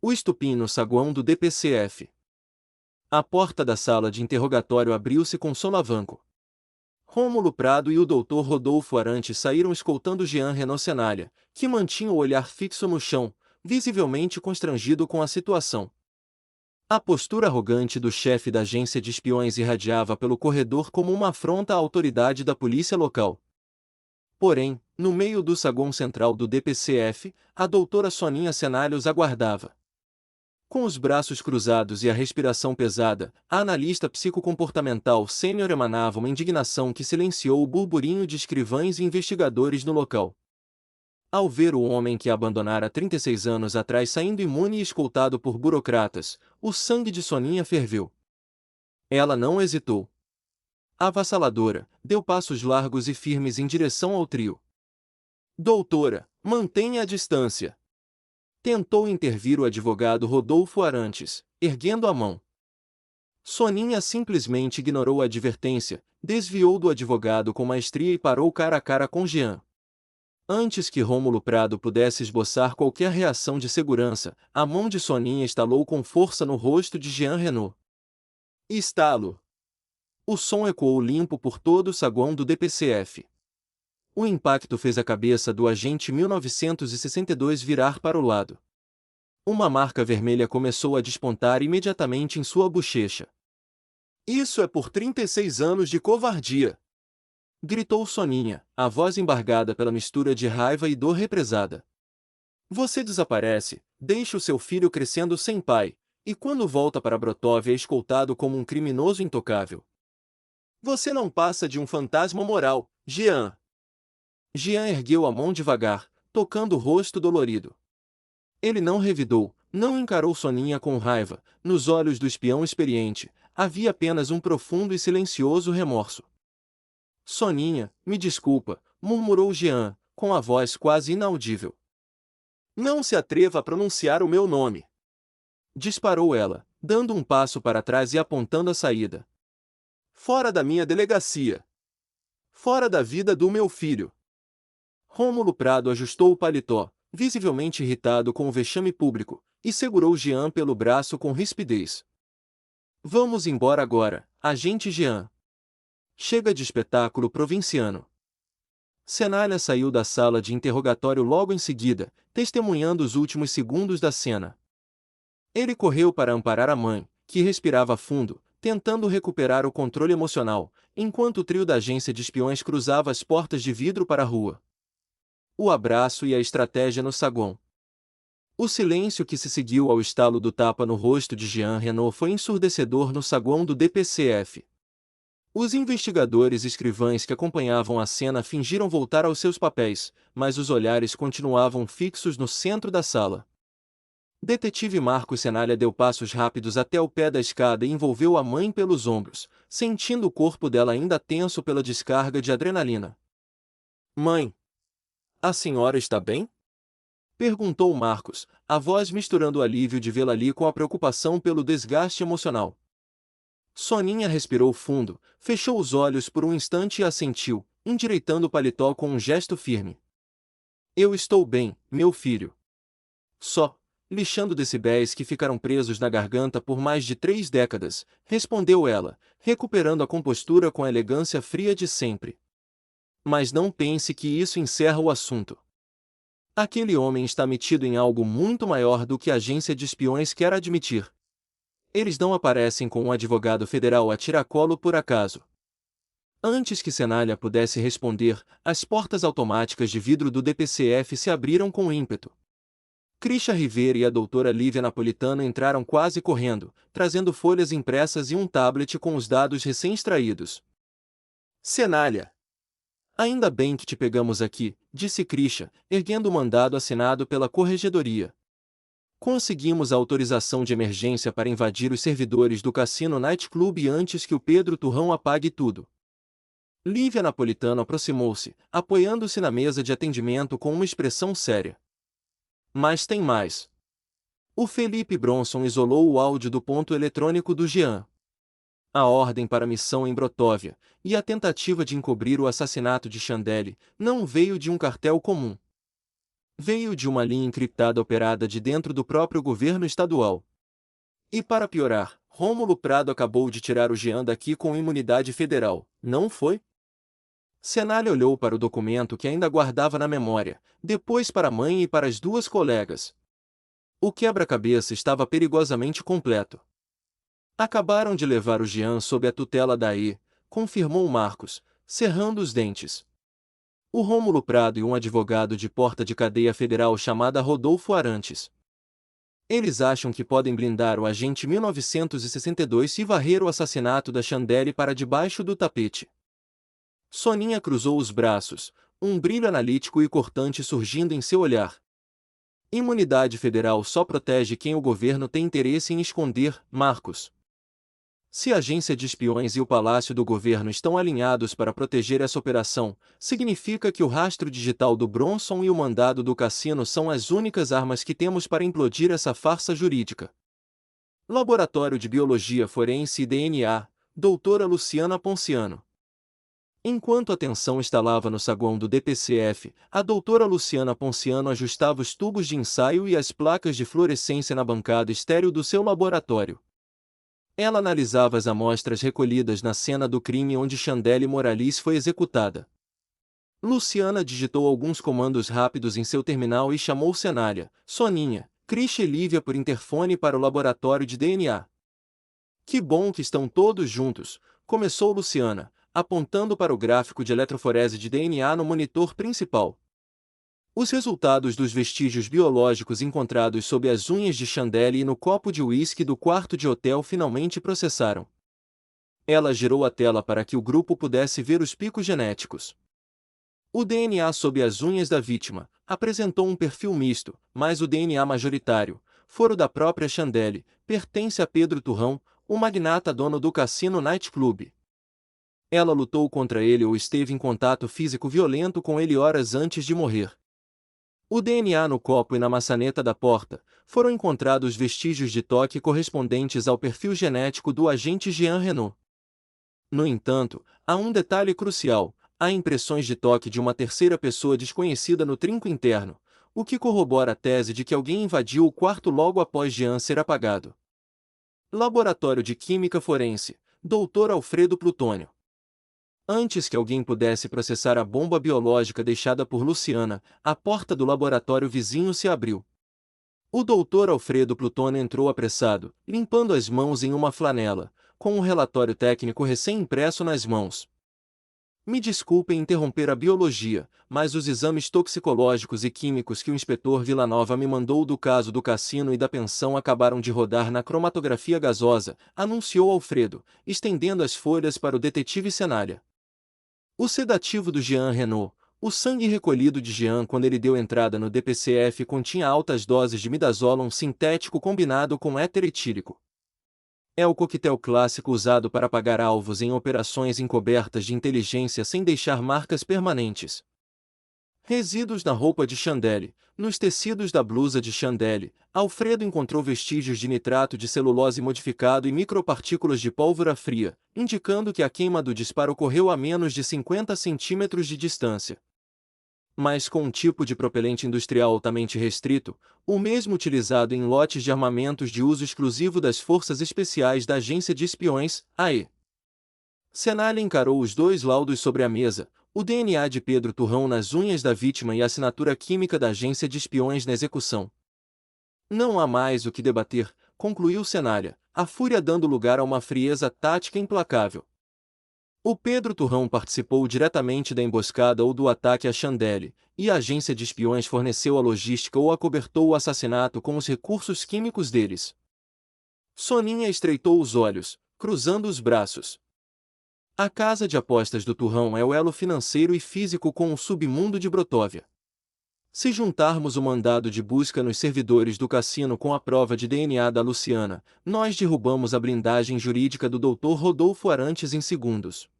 O estupim no saguão do DPCF. A porta da sala de interrogatório abriu-se com solavanco. Rômulo Prado e o doutor Rodolfo Arantes saíram escoltando Jean Renaud Senalha, que mantinha o olhar fixo no chão, visivelmente constrangido com a situação. A postura arrogante do chefe da agência de espiões irradiava pelo corredor como uma afronta à autoridade da polícia local. Porém, no meio do saguão central do DPCF, a doutora Soninha Senalha os aguardava. Com os braços cruzados e a respiração pesada, a analista psicocomportamental sênior emanava uma indignação que silenciou o burburinho de escrivães e investigadores no local. Ao ver o homem que a abandonara 36 anos atrás saindo imune e escoltado por burocratas, o sangue de Soninha ferveu. Ela não hesitou. Avassaladora, deu passos largos e firmes em direção ao trio. Doutora, mantenha a distância. Tentou intervir o advogado Rodolfo Arantes, erguendo a mão. Soninha simplesmente ignorou a advertência, desviou do advogado com maestria e parou cara a cara com Jean. Antes que Rômulo Prado pudesse esboçar qualquer reação de segurança, a mão de Soninha estalou com força no rosto de Jean Renaud. Estalo! O som ecoou limpo por todo o saguão do DPCF. O impacto fez a cabeça do agente 1962 virar para o lado. Uma marca vermelha começou a despontar imediatamente em sua bochecha. Isso é por 36 anos de covardia! Gritou Soninha, a voz embargada pela mistura de raiva e dor represada. Você desaparece, deixa o seu filho crescendo sem pai, e quando volta para Brotov é escoltado como um criminoso intocável. Você não passa de um fantasma moral, Jean. Jean ergueu a mão devagar, tocando o rosto dolorido. Ele não revidou, não encarou Soninha com raiva. Nos olhos do espião experiente, havia apenas um profundo e silencioso remorso. Soninha, me desculpa, murmurou Jean, com a voz quase inaudível. Não se atreva a pronunciar o meu nome. Disparou ela, dando um passo para trás e apontando a saída. Fora da minha delegacia. Fora da vida do meu filho. Rômulo Prado ajustou o paletó, visivelmente irritado com o vexame público, e segurou Jean pelo braço com rispidez. Vamos embora agora, agente Jean. Chega de espetáculo provinciano. Senalha saiu da sala de interrogatório logo em seguida, testemunhando os últimos segundos da cena. Ele correu para amparar a mãe, que respirava fundo, tentando recuperar o controle emocional, enquanto o trio da agência de espiões cruzava as portas de vidro para a rua. O abraço e a estratégia no saguão. O silêncio que se seguiu ao estalo do tapa no rosto de Jean Renaud foi ensurdecedor no saguão do DPCF. Os investigadores e escrivães que acompanhavam a cena fingiram voltar aos seus papéis, mas os olhares continuavam fixos no centro da sala. Detetive Marcos Senalha deu passos rápidos até o pé da escada e envolveu a mãe pelos ombros, sentindo o corpo dela ainda tenso pela descarga de adrenalina. Mãe! A senhora está bem? Perguntou Marcos, a voz misturando o alívio de vê-la ali com a preocupação pelo desgaste emocional. Soninha respirou fundo, fechou os olhos por um instante e assentiu, endireitando o paletó com um gesto firme. Eu estou bem, meu filho. Só, lixando decibéis que ficaram presos na garganta por mais de 3 décadas, respondeu ela, recuperando a compostura com a elegância fria de sempre. Mas não pense que isso encerra o assunto. Aquele homem está metido em algo muito maior do que a agência de espiões quer admitir. Eles não aparecem com um advogado federal a tiracolo por acaso. Antes que Senalha pudesse responder, as portas automáticas de vidro do DPCF se abriram com ímpeto. Krisha Rivera e a doutora Lívia Napolitano entraram quase correndo, trazendo folhas impressas e um tablet com os dados recém-extraídos. Senalha! Ainda bem que te pegamos aqui, disse Krisha, erguendo o mandado assinado pela corregedoria. Conseguimos a autorização de emergência para invadir os servidores do Cassino Night Club antes que o Pedro Turrão apague tudo. Lívia Napolitano aproximou-se, apoiando-se na mesa de atendimento com uma expressão séria. Mas tem mais. O Felipe Bronson isolou o áudio do ponto eletrônico do Jean. A ordem para a missão em Brotóvia, e a tentativa de encobrir o assassinato de Chandelle, não veio de um cartel comum. Veio de uma linha encriptada operada de dentro do próprio governo estadual. E para piorar, Rômulo Prado acabou de tirar o Jean daqui com imunidade federal, não foi? Cenália olhou para o documento que ainda guardava na memória, depois para a mãe e para as duas colegas. O quebra-cabeça estava perigosamente completo. Acabaram de levar o Jean sob a tutela da E, confirmou Marcos, cerrando os dentes. O Rômulo Prado e um advogado de porta de cadeia federal chamada Rodolfo Arantes. Eles acham que podem blindar o agente 1962 e varrer o assassinato da Chandelle para debaixo do tapete. Soninha cruzou os braços, um brilho analítico e cortante surgindo em seu olhar. Imunidade federal só protege quem o governo tem interesse em esconder, Marcos. Se a agência de espiões e o palácio do governo estão alinhados para proteger essa operação, significa que o rastro digital do Bronson e o mandado do cassino são as únicas armas que temos para implodir essa farsa jurídica. Laboratório de Biologia Forense e DNA, doutora Luciana Ponciano. Enquanto a tensão estalava no saguão do DPCF, a doutora Luciana Ponciano ajustava os tubos de ensaio e as placas de fluorescência na bancada estéril do seu laboratório. Ela analisava as amostras recolhidas na cena do crime onde Chandelle Morales foi executada. Luciana digitou alguns comandos rápidos em seu terminal e chamou Cenália, Soninha, Crish e Lívia por interfone para o laboratório de DNA. Que bom que estão todos juntos, começou Luciana, apontando para o gráfico de eletroforese de DNA no monitor principal. Os resultados dos vestígios biológicos encontrados sob as unhas de Chandelle e no copo de uísque do quarto de hotel finalmente processaram. Ela girou a tela para que o grupo pudesse ver os picos genéticos. O DNA sob as unhas da vítima apresentou um perfil misto, mas o DNA majoritário, foro da própria Chandelle, pertence a Pedro Turrão, o magnata dono do cassino Night Club. Ela lutou contra ele ou esteve em contato físico violento com ele horas antes de morrer. O DNA no copo e na maçaneta da porta foram encontrados vestígios de toque correspondentes ao perfil genético do agente Jean Renault. No entanto, há um detalhe crucial: há impressões de toque de uma terceira pessoa desconhecida no trinco interno, o que corrobora a tese de que alguém invadiu o quarto logo após Jean ser apagado. Laboratório de Química Forense, Dr. Alfredo Plutônio. Antes que alguém pudesse processar a bomba biológica deixada por Luciana, a porta do laboratório vizinho se abriu. O doutor Alfredo Plutônio entrou apressado, limpando as mãos em uma flanela, com um relatório técnico recém-impresso nas mãos. Me desculpem interromper a biologia, mas os exames toxicológicos e químicos que o inspetor Villanova me mandou do caso do cassino e da pensão acabaram de rodar na cromatografia gasosa, anunciou Alfredo, estendendo as folhas para o detetive Cenália. O sedativo do Jean Renault, o sangue recolhido de Jean quando ele deu entrada no DPCF continha altas doses de midazolam sintético combinado com éter etílico. É o coquetel clássico usado para apagar alvos em operações encobertas de inteligência sem deixar marcas permanentes. Resíduos na roupa de Chandelle. Nos tecidos da blusa de Chandelle, Alfredo encontrou vestígios de nitrato de celulose modificado e micropartículas de pólvora fria, indicando que a queima do disparo ocorreu a menos de 50 centímetros de distância. Mas com um tipo de propelente industrial altamente restrito, o mesmo utilizado em lotes de armamentos de uso exclusivo das Forças Especiais da Agência de Espiões, AE. Cenália encarou os dois laudos sobre a mesa, o DNA de Pedro Turrão nas unhas da vítima e a assinatura química da agência de espiões na execução. Não há mais o que debater, concluiu Cenália, a fúria dando lugar a uma frieza tática implacável. O Pedro Turrão participou diretamente da emboscada ou do ataque a Chandelle, e a agência de espiões forneceu a logística ou acobertou o assassinato com os recursos químicos deles. Soninha estreitou os olhos, cruzando os braços. A casa de apostas do Turrão é o elo financeiro e físico com o submundo de Brotóvia. Se juntarmos o mandado de busca nos servidores do cassino com a prova de DNA da Luciana, nós derrubamos a blindagem jurídica do Dr. Rodolfo Arantes em segundos.